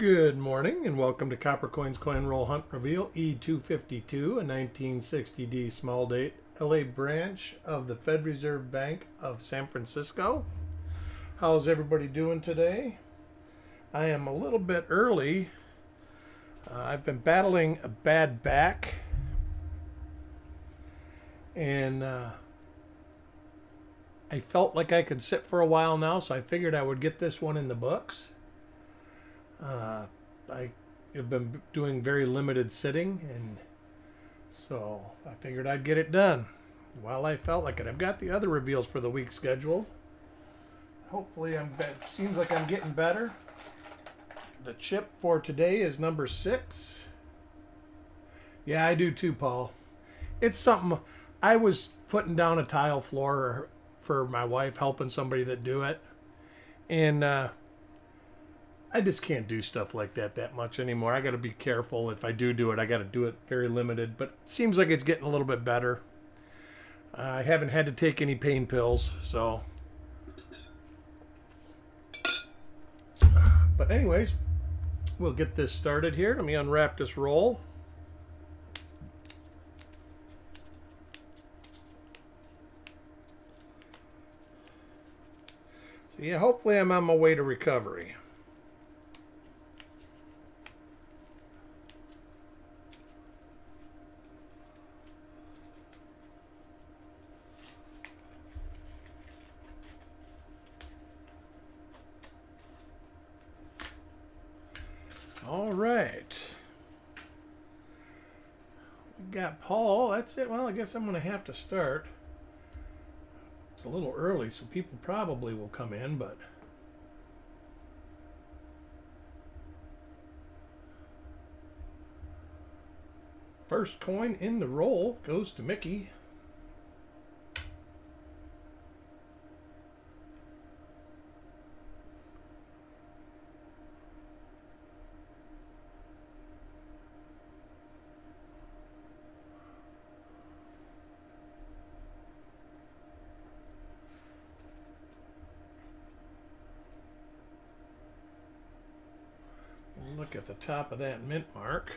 Good morning and welcome to Copper Coins Coin Roll Hunt Reveal E252, a 1960D small date LA branch of the Fed Reserve Bank of San Francisco. How's everybody doing today? I am a little bit early. I've been battling a bad back and I felt like I could sit for a while now, so I figured I would get this one in the books. I have been doing very limited sitting, and so I figured I'd get it done while I felt like it. I've got the other reveals for the week scheduled. Hopefully, seems like I'm getting better. The chip for today is number 6. Yeah, I do too, Paul. It's something. I was putting down a tile floor for my wife, helping somebody that do it, and I just can't do stuff like that much anymore. I got to be careful. If I do it, I got to do it very limited. But it seems like it's getting a little bit better. I haven't had to take any pain pills, so. But anyways, we'll get this started here. Let me unwrap this roll. So yeah, hopefully I'm on my way to recovery. All right. We got Paul. That's it. Well, I guess I'm going to have to start. It's a little early, so people probably will come in, but first coin in the roll goes to Mickey. Look at the top of that mint mark.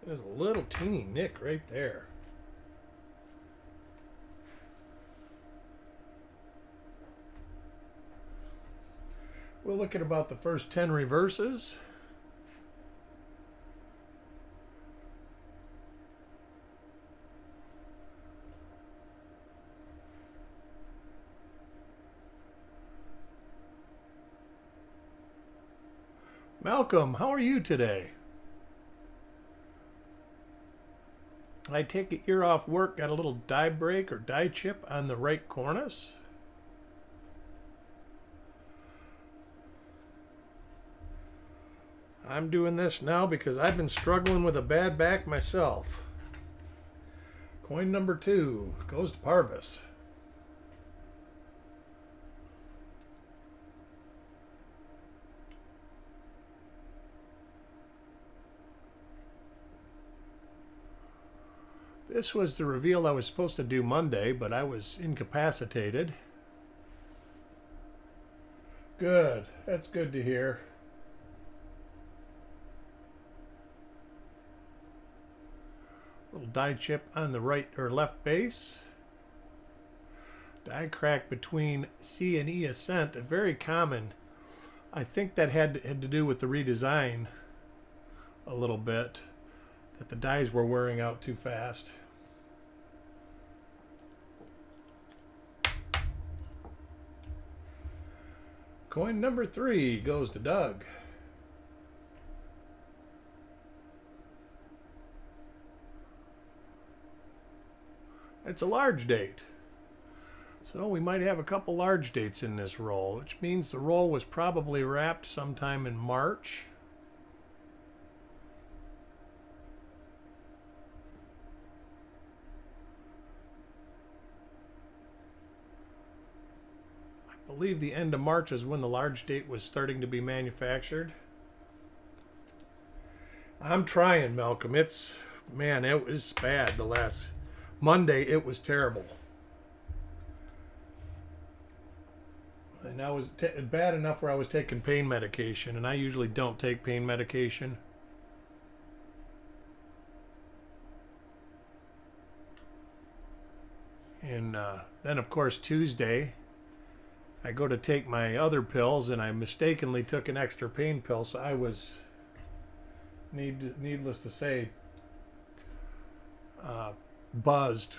There's a little teeny nick right there. We'll look at about the first 10 reverses. Malcolm, how are you today? I take it you're off work, got a little die break or die chip on the right cornice. I'm doing this now because I've been struggling with a bad back myself. Coin number 2 goes to Parvis. This was the reveal I was supposed to do Monday, but I was incapacitated. Good. That's good to hear. Little die chip on the right or left base. Die crack between C and E ascent, a very common. I think that had to do with the redesign a little bit, that the dies were wearing out too fast. Coin number 3 goes to Doug. It's a large date. So we might have a couple large dates in this roll, which means the roll was probably wrapped sometime in March. I believe the end of March is when the large date was starting to be manufactured. I'm trying, Malcolm. Man, it was bad the last Monday. It was terrible. And I was bad enough where I was taking pain medication, and I usually don't take pain medication. And then, of course, Tuesday, I go to take my other pills, and I mistakenly took an extra pain pill, so I was, needless to say, buzzed.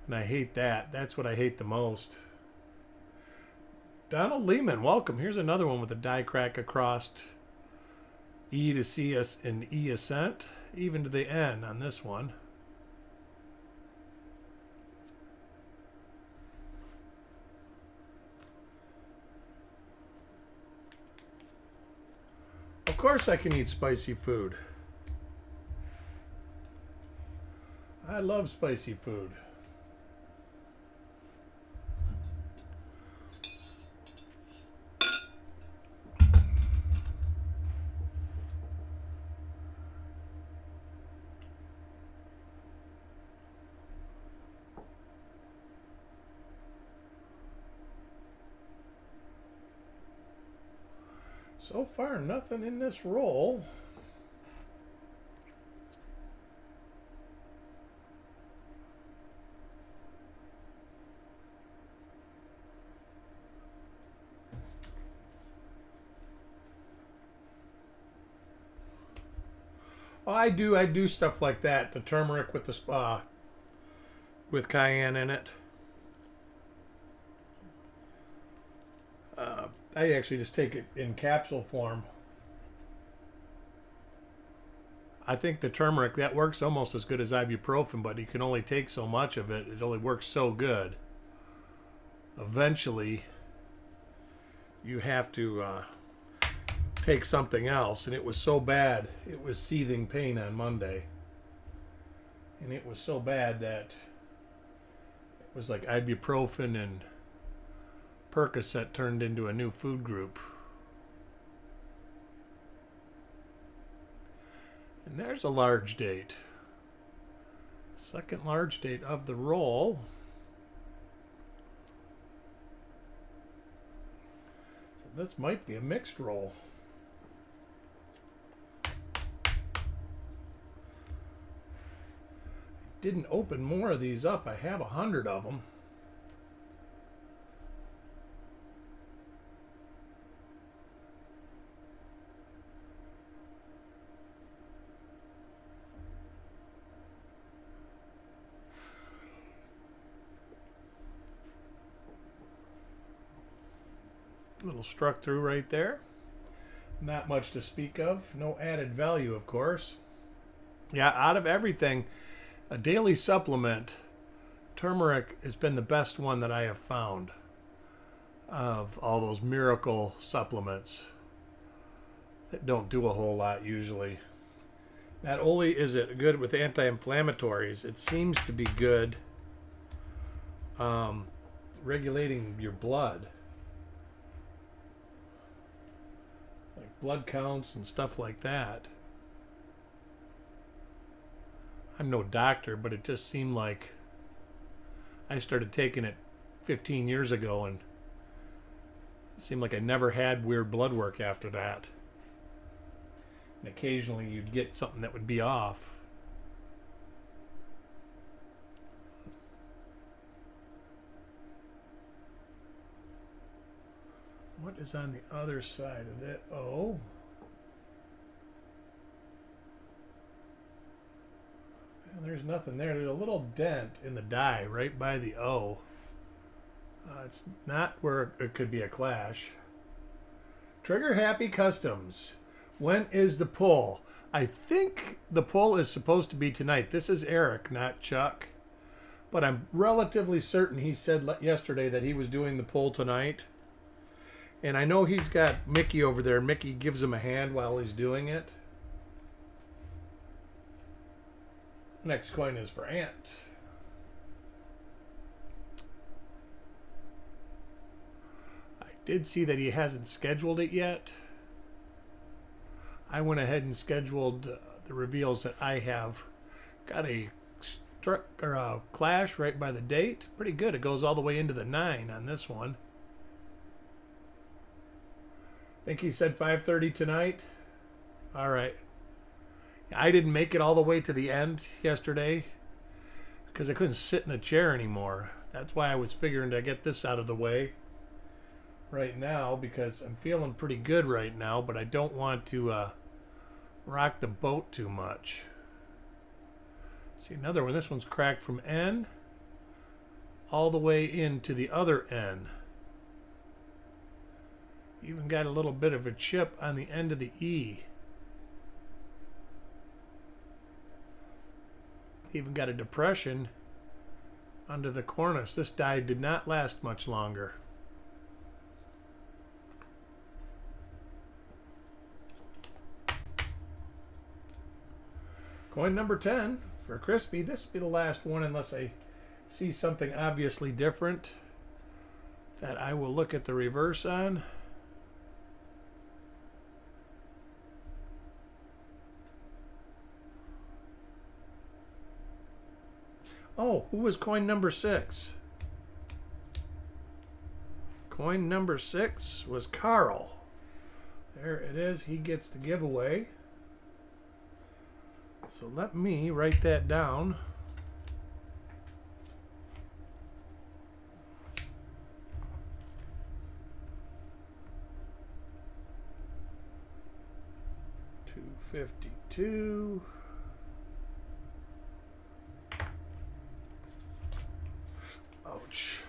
And I hate that. That's what I hate the most. Donald Lehman, welcome. Here's another one with a die crack across E to C and E ascent, even to the N on this one. Of course I can eat spicy food. I love spicy food. So far, nothing in this roll. Oh, I do stuff like that. The turmeric with the with cayenne in it. I actually just take it in capsule form. I think the turmeric, that works almost as good as ibuprofen, but you can only take so much of it. It only works so good. Eventually, you have to take something else, and it was so bad. It was seething pain on Monday. And it was so bad that it was like ibuprofen and Percocet turned into a new food group. And there's a large date. Second large date of the roll. So this might be a mixed roll. Didn't open more of these up. I have 100 of them. Little struck through right there. Not much to speak of. No added value, of course. Yeah, out of everything, a daily supplement, turmeric has been the best one that I have found of all those miracle supplements that don't do a whole lot usually. Not only is it good with anti-inflammatories, it seems to be good regulating your blood. Like blood counts and stuff like that. I'm no doctor, but it just seemed like I started taking it 15 years ago, and it seemed like I never had weird blood work after that. And occasionally you'd get something that would be off. What is on the other side of that? Oh. There's nothing there. There's a little dent in the die right by the O. It's not where it could be a clash. Trigger Happy Customs. When is the pull? I think the pull is supposed to be tonight. This is Eric, not Chuck. But I'm relatively certain he said yesterday that he was doing the pull tonight. And I know he's got Mickey over there. Mickey gives him a hand while he's doing it. Next coin is for Ant. I did see that he hasn't scheduled it yet. I went ahead and scheduled the reveals that I have. Got a clash right by the date. Pretty good. It goes all the way into the 9 on this one. I think he said 5:30 tonight. All right. I didn't make it all the way to the end yesterday because I couldn't sit in a chair anymore. That's why I was figuring to get this out of the way right now, because I'm feeling pretty good right now, but I don't want to rock the boat too much. See, another one. This one's cracked from N all the way into the other N. Even got a little bit of a chip on the end of the E. Even got a depression under the cornice. This die did not last much longer. Coin number 10 for Crispy. This will be the last one unless I see something obviously different that I will look at the reverse on. Oh, who was coin number 6? Coin number 6 was Carl. There it is. He gets the giveaway. So let me write that down. $252. Ouch.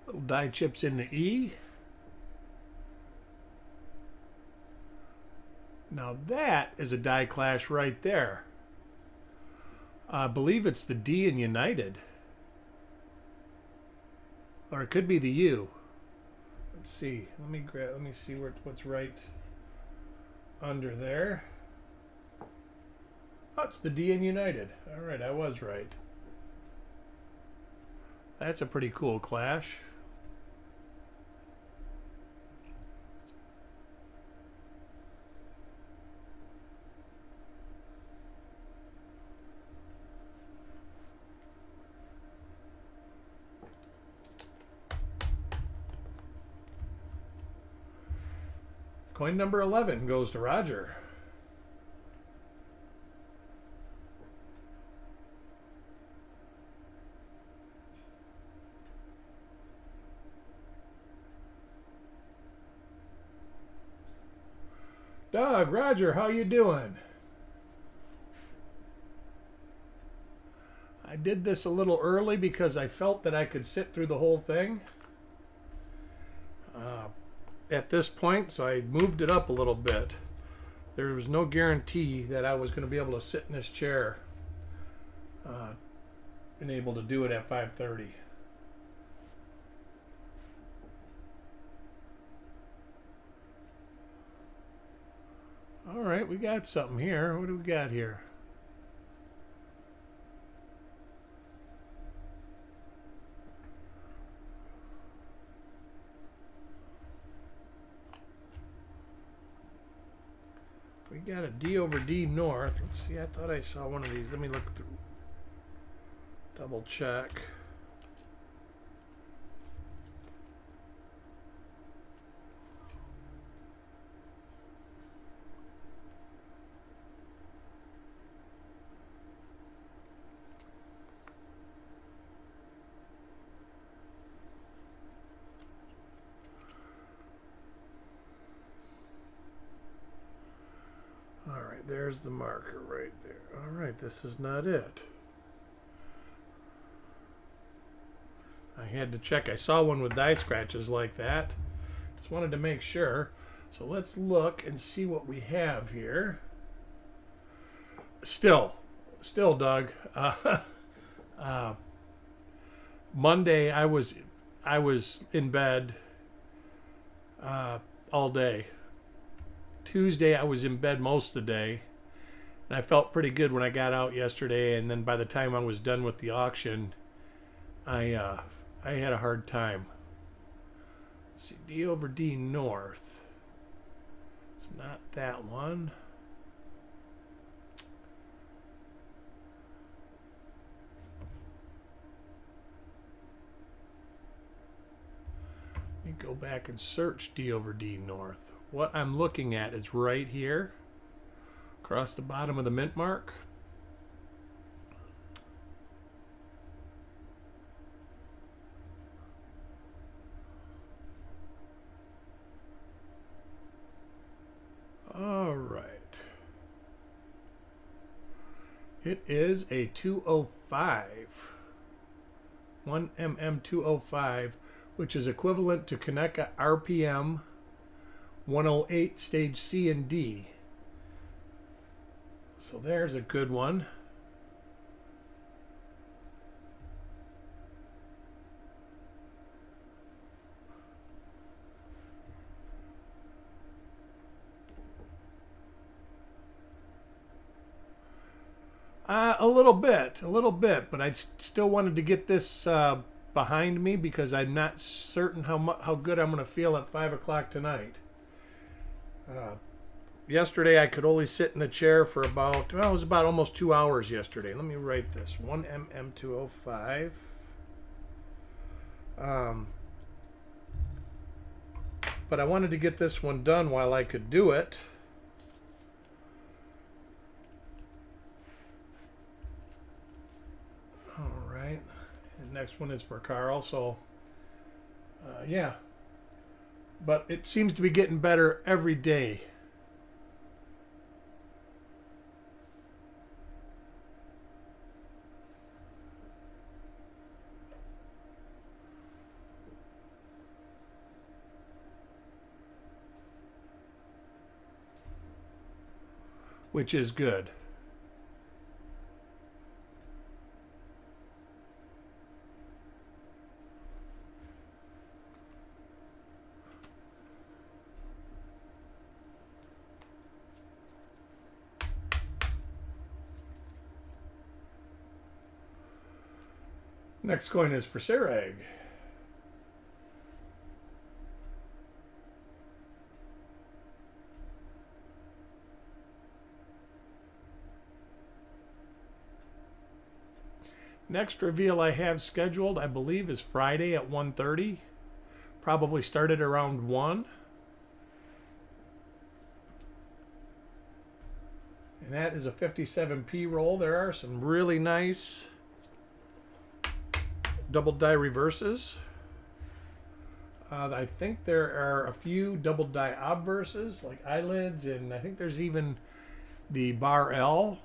Little die chips in the E. Now that is a die clash right there. I believe it's the D in United. Or it could be the U. Let's see. Let me see what's right under there. Oh, it's the D in United. All right, I was right. That's a pretty cool clash. Coin number 11 goes to Roger. Doug, Roger, how you doing? I did this a little early because I felt that I could sit through the whole thing at this point, so I moved it up a little bit. There was no guarantee that I was going to be able to sit in this chair and able to do it at 5:30. All right, we got something here. What do we got here? We got a D over D north. Let's see, I thought I saw one of these. Let me look through. Double check. There's the marker right there. All right, this is not it. I had to check. I saw one with die scratches like that. Just wanted to make sure. So let's look and see what we have here. Still, Doug. Monday, I was in bed all day. Tuesday, I was in bed most of the day, and I felt pretty good when I got out yesterday. And then by the time I was done with the auction, I I had a hard time. Let's see, D over D north. It's not that one. Let me go back and search D over D north. What I'm looking at is right here, across the bottom of the mint mark. All right. It is a 205. 1mm 205, which is equivalent to Kaneka RPM 108 stage C and D. So there's a good one. A little bit, but I still wanted to get this behind me because I'm not certain how good I'm going to feel at 5 o'clock tonight. Yesterday I could only sit in the chair for about, well, it was about almost 2 hours yesterday. Let me write this, 1mm205. But I wanted to get this one done while I could do it. Next one is for Carl, so yeah, but it seems to be getting better every day. Which is good. Next coin is for Sarag. Next reveal I have scheduled, I believe, is Friday at 1:30. Probably started around 1. And that is a 57p roll. There are some really nice double die reverses. I think there are a few double die obverses, like eyelids, and I think there's even the bar L.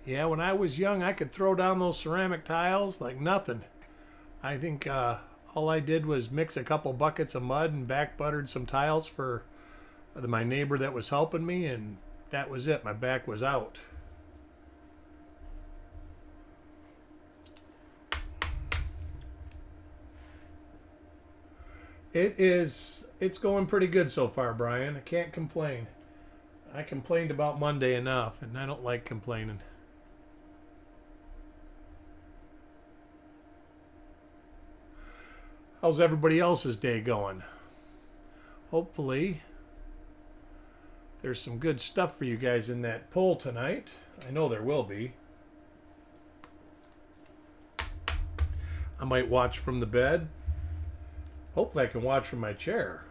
Yeah, when I was young, I could throw down those ceramic tiles like nothing. I think all I did was mix a couple buckets of mud and back buttered some tiles for my neighbor that was helping me, and that was it. My back was out. It's going pretty good so far, Brian. I can't complain. I complained about Monday enough, and I don't like complaining. How's everybody else's day going? Hopefully there's some good stuff for you guys in that poll tonight. I know there will be. I might watch from the bed. Hopefully I can watch from my chair.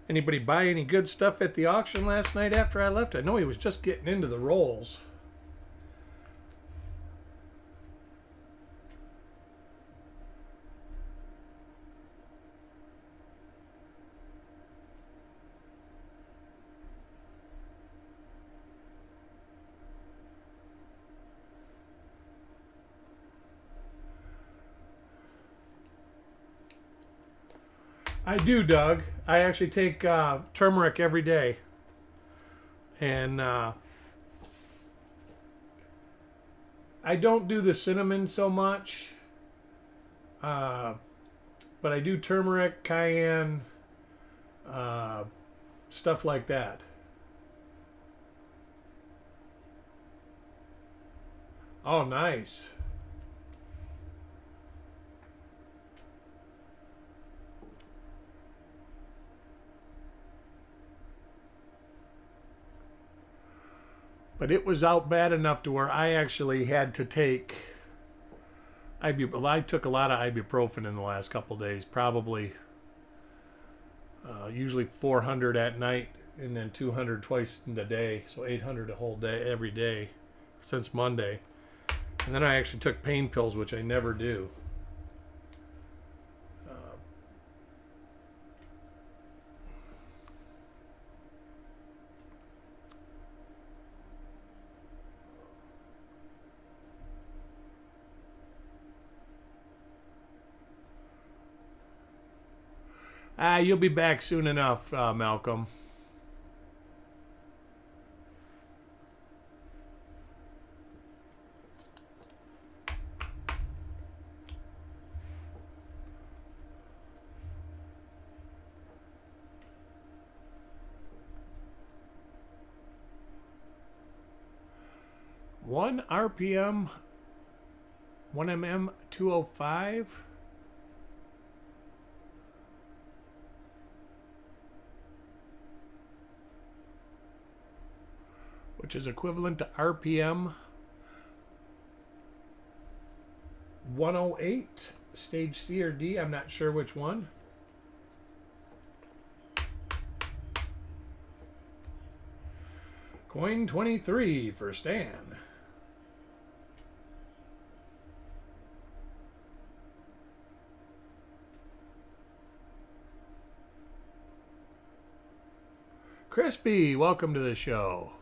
Anybody buy any good stuff at the auction last night after I left? I know he was just getting into the rolls. I do, Doug. I actually take turmeric every day, and I don't do the cinnamon so much, uh, but I do turmeric, cayenne, uh, stuff like that. Oh, nice. But it was out bad enough to where I actually had to take well, I took a lot of ibuprofen in the last couple of days, probably usually 400 at night and then 200 twice in the day, so 800 a whole day every day since Monday. And then I actually took pain pills, which I never do. You'll be back soon enough, Malcolm. One RPM, 1 mm, 205. Which is equivalent to RPM 108, stage C or D. I'm not sure which one. Coin 23 for Stan. Crispy, welcome to the show.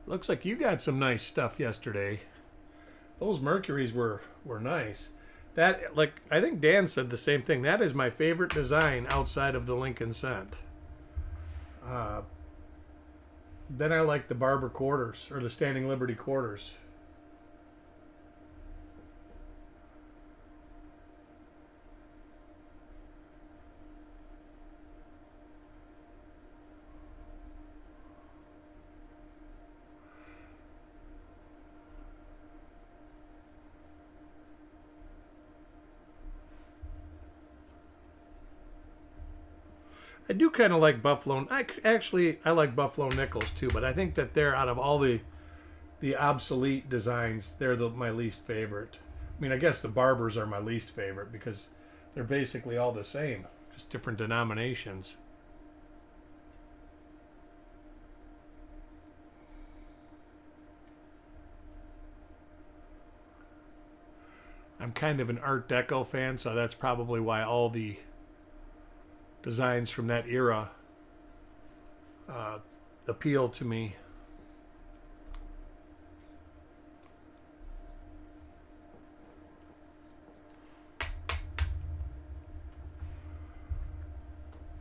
Looks like you got some nice stuff yesterday. Those Mercuries were nice. That, like, I think Dan said the same thing. That is my favorite design outside of the Lincoln Cent. Then I like the Barber quarters, or the Standing Liberty quarters. I do kind of like Buffalo. I like Buffalo nickels too, but I think that they're out of all the obsolete designs, they're my least favorite. I mean, I guess the Barbers are my least favorite because they're basically all the same, just different denominations. I'm kind of an Art Deco fan, so that's probably why all the designs from that era uh, appeal to me.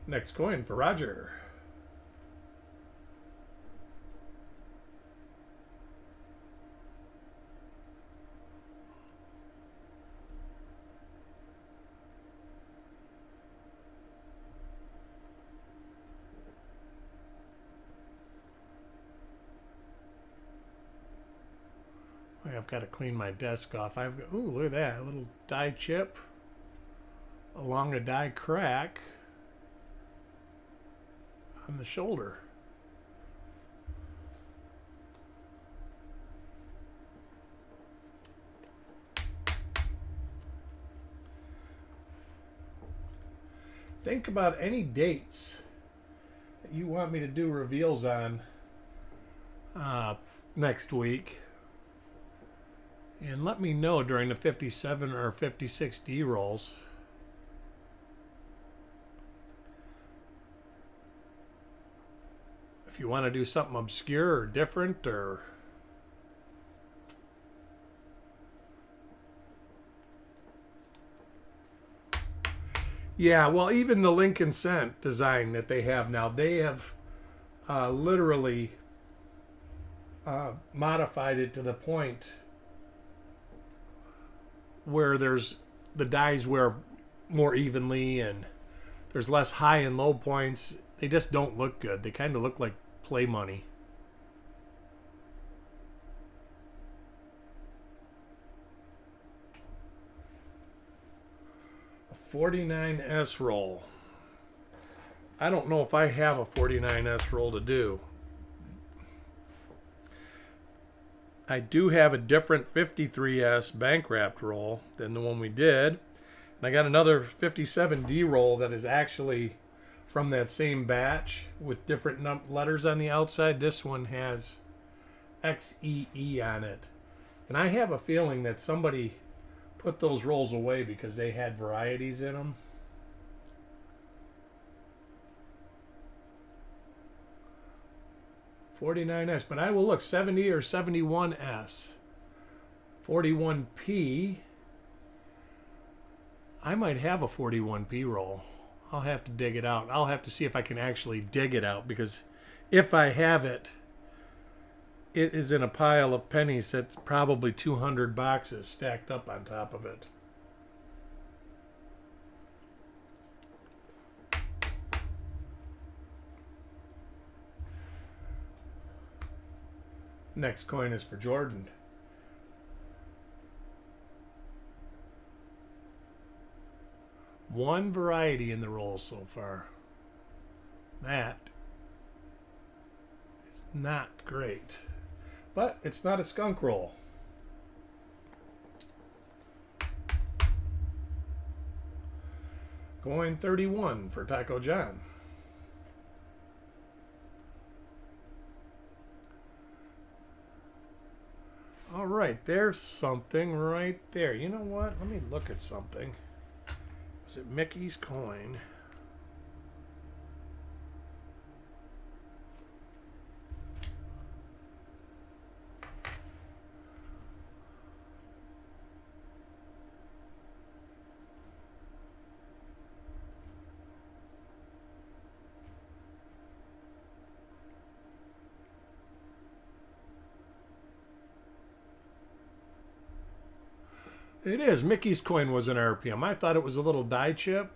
Next coin for Roger. I've got to clean my desk off. Ooh, look at that. A little die chip along a die crack on the shoulder. Think about any dates that you want me to do reveals on next week. And let me know during the 57 or 56D rolls. If you want to do something obscure or different, or Yeah, well, even the Lincoln Cent design that they have now, they have literally modified it to the point where there's the dies wear more evenly and there's less high and low points. They just don't look good. They kind of look like play money. A 49S roll. I don't know if I have a 49S roll to do. I do have a different 53S bank wrapped roll than the one we did. And I got another 57D roll that is actually from that same batch with different letters on the outside. This one has XEE on it. And I have a feeling that somebody put those rolls away because they had varieties in them. $49S, but I will look 70 or 71S. 41P. I might have a 41P roll. I'll have to dig it out. I'll have to see if I can actually dig it out, because if I have it, it is in a pile of pennies that's probably 200 boxes stacked up on top of it. Next coin is for Jordan. One variety in the roll so far. That is not great. But it's not a skunk roll. Coin 31 for Taco John. All right, there's something right there. You know what? Let me look at something. Is it Mickey's coin? It is. Mickey's coin was an RPM. I thought it was a little die chip.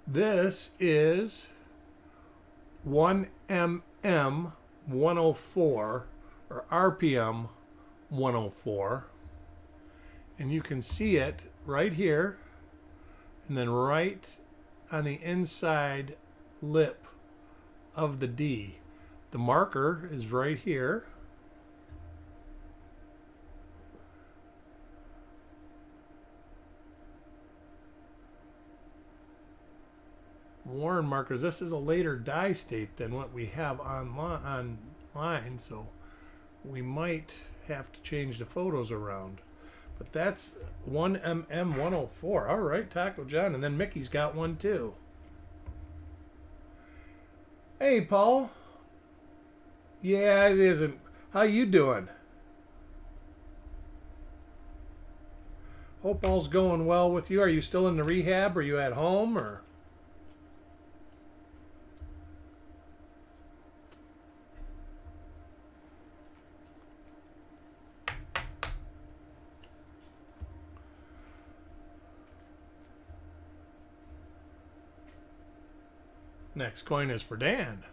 This is 1mm 104 or RPM 104. And you can see it right here and then right on the inside lip of the D. The marker is right here. Warren markers. This is a later die state than what we have online, so we might have to change the photos around. But that's 1mm 104. All right, Taco John, and then Mickey's got one too. Hey, Paul. Yeah, it isn't. How you doing? Hope all's going well with you. Are you still in the rehab? Are you at home or? Next coin is for Dan.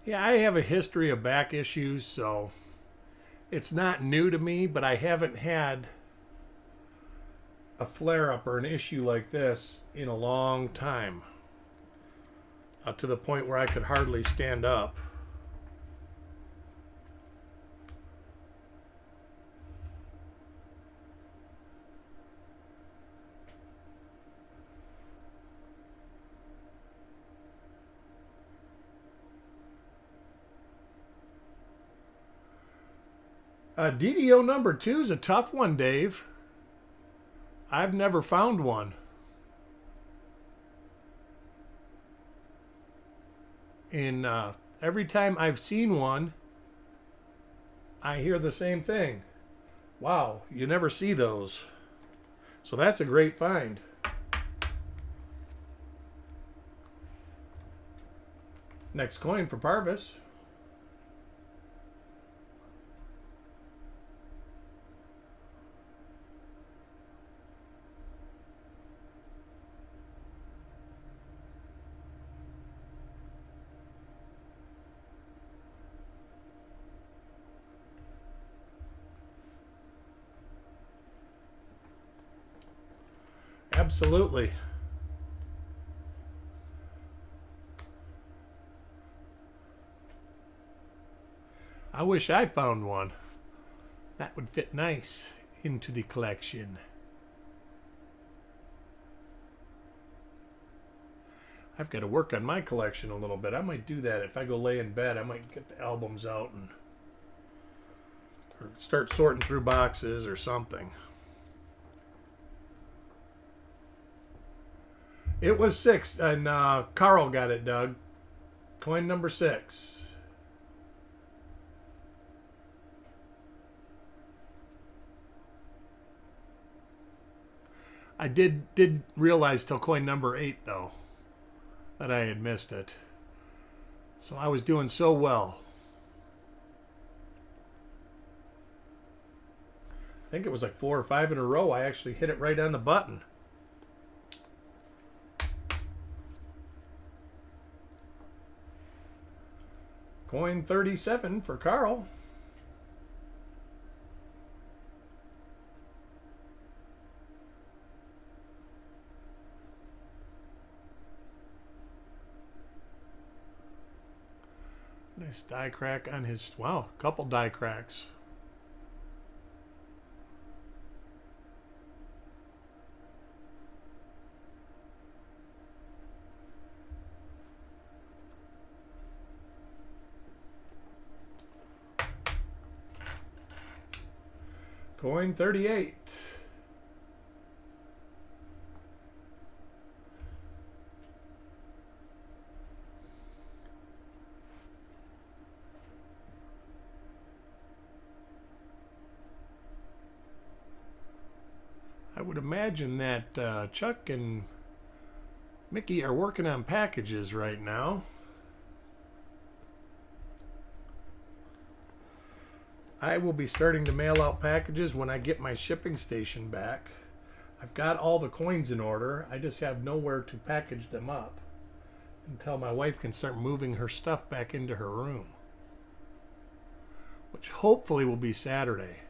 Yeah, I have a history of back issues, so it's not new to me, but I haven't had a flare-up or an issue like this in a long time. To the point where I could hardly stand up. DDO number 2 is a tough one, Dave. I've never found one. In every time I've seen one, I hear the same thing. Wow, you never see those. So that's a great find. Next coin for Parvis. Absolutely. I wish I found one. That would fit nice into the collection. I've got to work on my collection a little bit. I might do that. If I go lay in bed, I might get the albums out and or start sorting through boxes or something. It was 6, and Carl got it, Doug. Coin number 6. I did realize till coin number 8, though, that I had missed it. So I was doing so well. I think it was like 4 or 5 in a row. I actually hit it right on the button. Coin 37 for Carl. Nice die crack on his, wow, couple die cracks. Coin 38. I would imagine that Chuck and Mickey are working on packages right now. I will be starting to mail out packages when I get my shipping station back. I've got all the coins in order. I just have nowhere to package them up until my wife can start moving her stuff back into her room, which hopefully will be Saturday.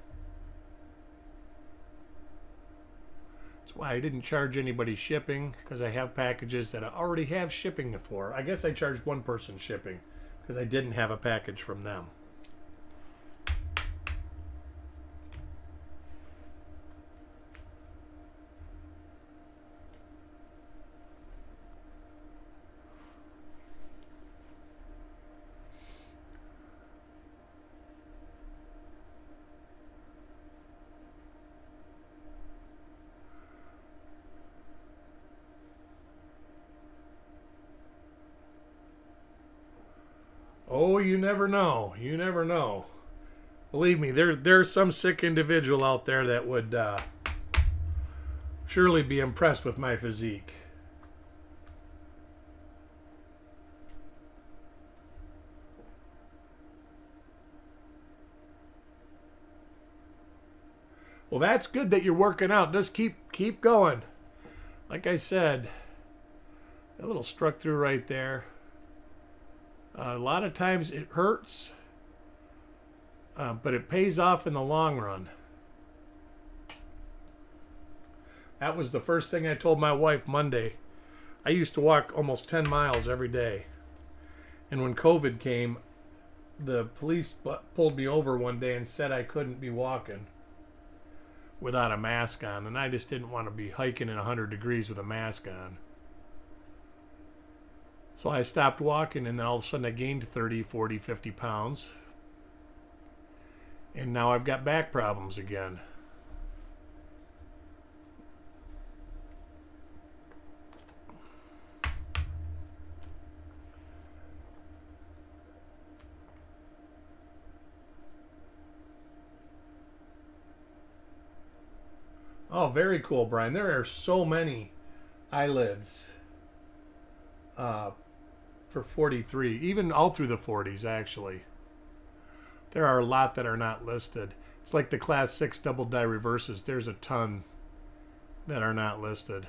That's why I didn't charge anybody shipping, because I have packages that I already have shipping for. I guess I charged one person shipping because I didn't have a package from them. Oh, you never know. You never know. Believe me, there's some sick individual out there that would surely be impressed with my physique. Well, that's good that you're working out. Just keep going. Like I said, a little struck through right there. A lot of times it hurts, but it pays off in the long run. That was the first thing I told my wife Monday. I used to walk almost 10 miles every day. And when COVID came, the police pulled me over one day and said I couldn't be walking without a mask on. And I just didn't want to be hiking in 100 degrees with a mask on. So I stopped walking, and then all of a sudden I gained 30, 40, 50 pounds. And now I've got back problems again. Oh, very cool, Brian. There are so many eyelids uh, for 43, even all through the 40s, actually. There are a lot that are not listed. It's like the Class 6 double die reverses. There's a ton that are not listed.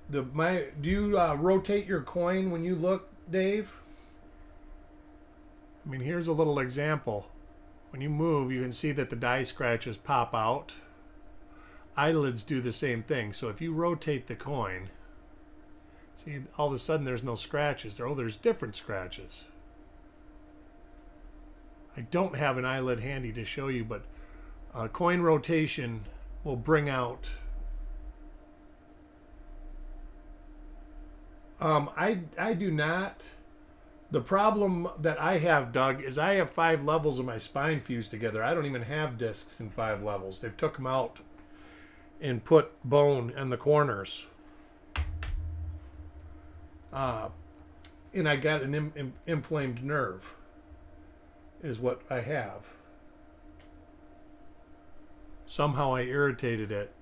Do you rotate your coin when you look, Dave? I mean, here's a little example. When you move, you can see that the die scratches pop out. Eyelids do the same thing. So if you rotate the coin, see, all of a sudden there's no scratches. Oh, there's different scratches. I don't have an eyelid handy to show you, but coin rotation will bring out. I do not. The problem that I have, Doug, is I have 5 levels of my spine fused together. I don't even have discs in 5 levels. They've took them out and put bone in the corners. And I got an inflamed nerve is what I have. Somehow I irritated it.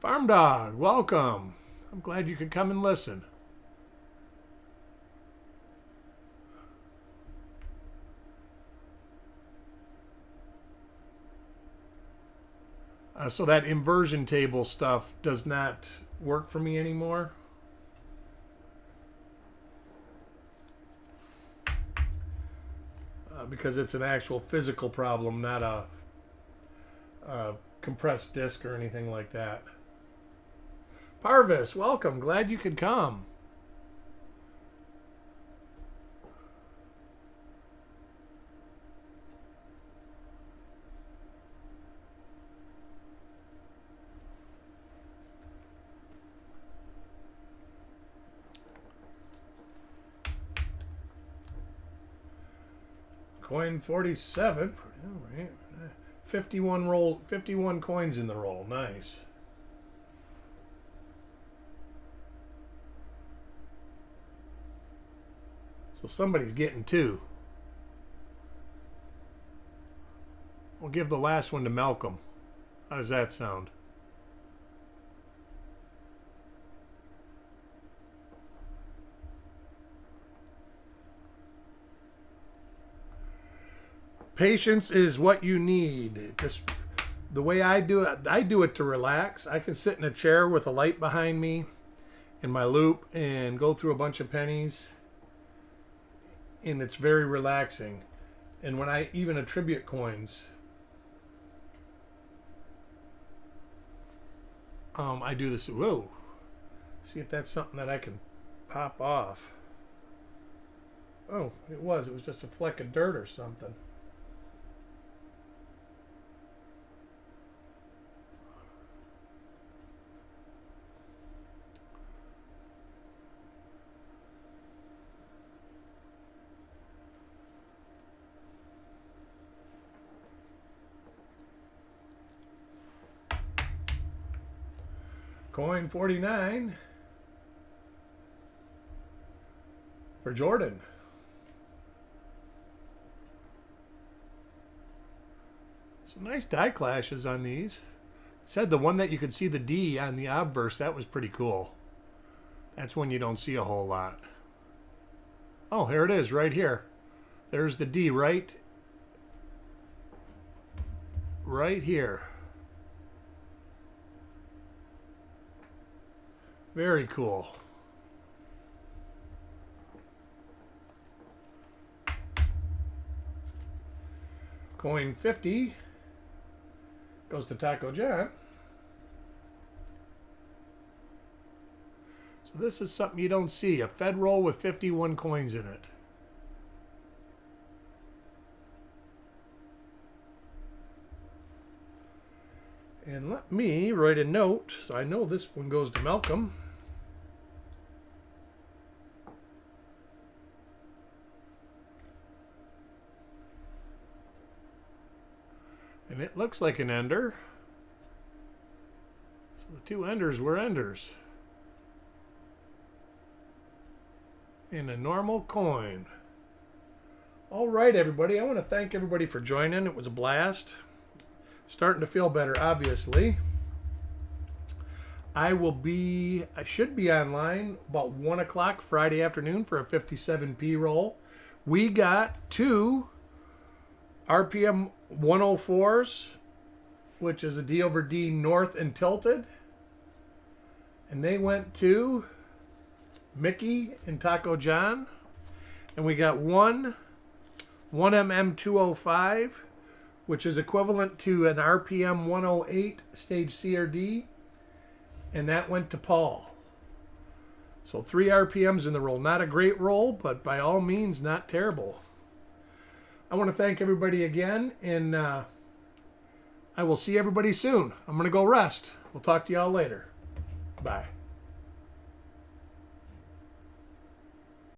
Farm Dog, welcome. I'm glad you could come and listen. So that inversion table stuff does not work for me anymore. Because it's an actual physical problem, not a compressed disc or anything like that. Parvis, welcome. Glad you could come. Coin 47. 51 coins in the roll. Nice. So somebody's getting 2. We'll give the last one to Malcolm. How does that sound? Patience is what you need. Just the way I do it to relax. I can sit in a chair with a light behind me in my loop and go through a bunch of pennies, and it's very relaxing. And when I even attribute coins, I do this. Whoa! See if that's something that I can pop off. Oh, it was just a fleck of dirt or something. Coin 49 for Jordan. Some nice die clashes on these. It said the one that you could see the D on the obverse, that was pretty cool. That's one you don't see a whole lot. Oh, here it is right here. There's the D right here. Very cool. Coin 50 goes to Taco John. So this is something you don't see. A Fed roll with 51 coins in it. And let me write a note so I know this one goes to Malcolm. And it looks like an ender. So the two enders were enders. And a normal coin. All right, everybody. I want to thank everybody for joining. It was a blast. Starting to feel better, obviously. I should be online about 1 o'clock Friday afternoon for a 57p roll. We got 2 RPM 104s, which is a D over D north and tilted. And they went to Mickey and Taco John. And we got 1MM 205, which is equivalent to an RPM 108 stage C or D. And that went to Paul. So 3 RPMs in the roll. Not a great roll, but by all means, not terrible. I want to thank everybody again, and I will see everybody soon. I'm going to go rest. We'll talk to y'all later. Bye.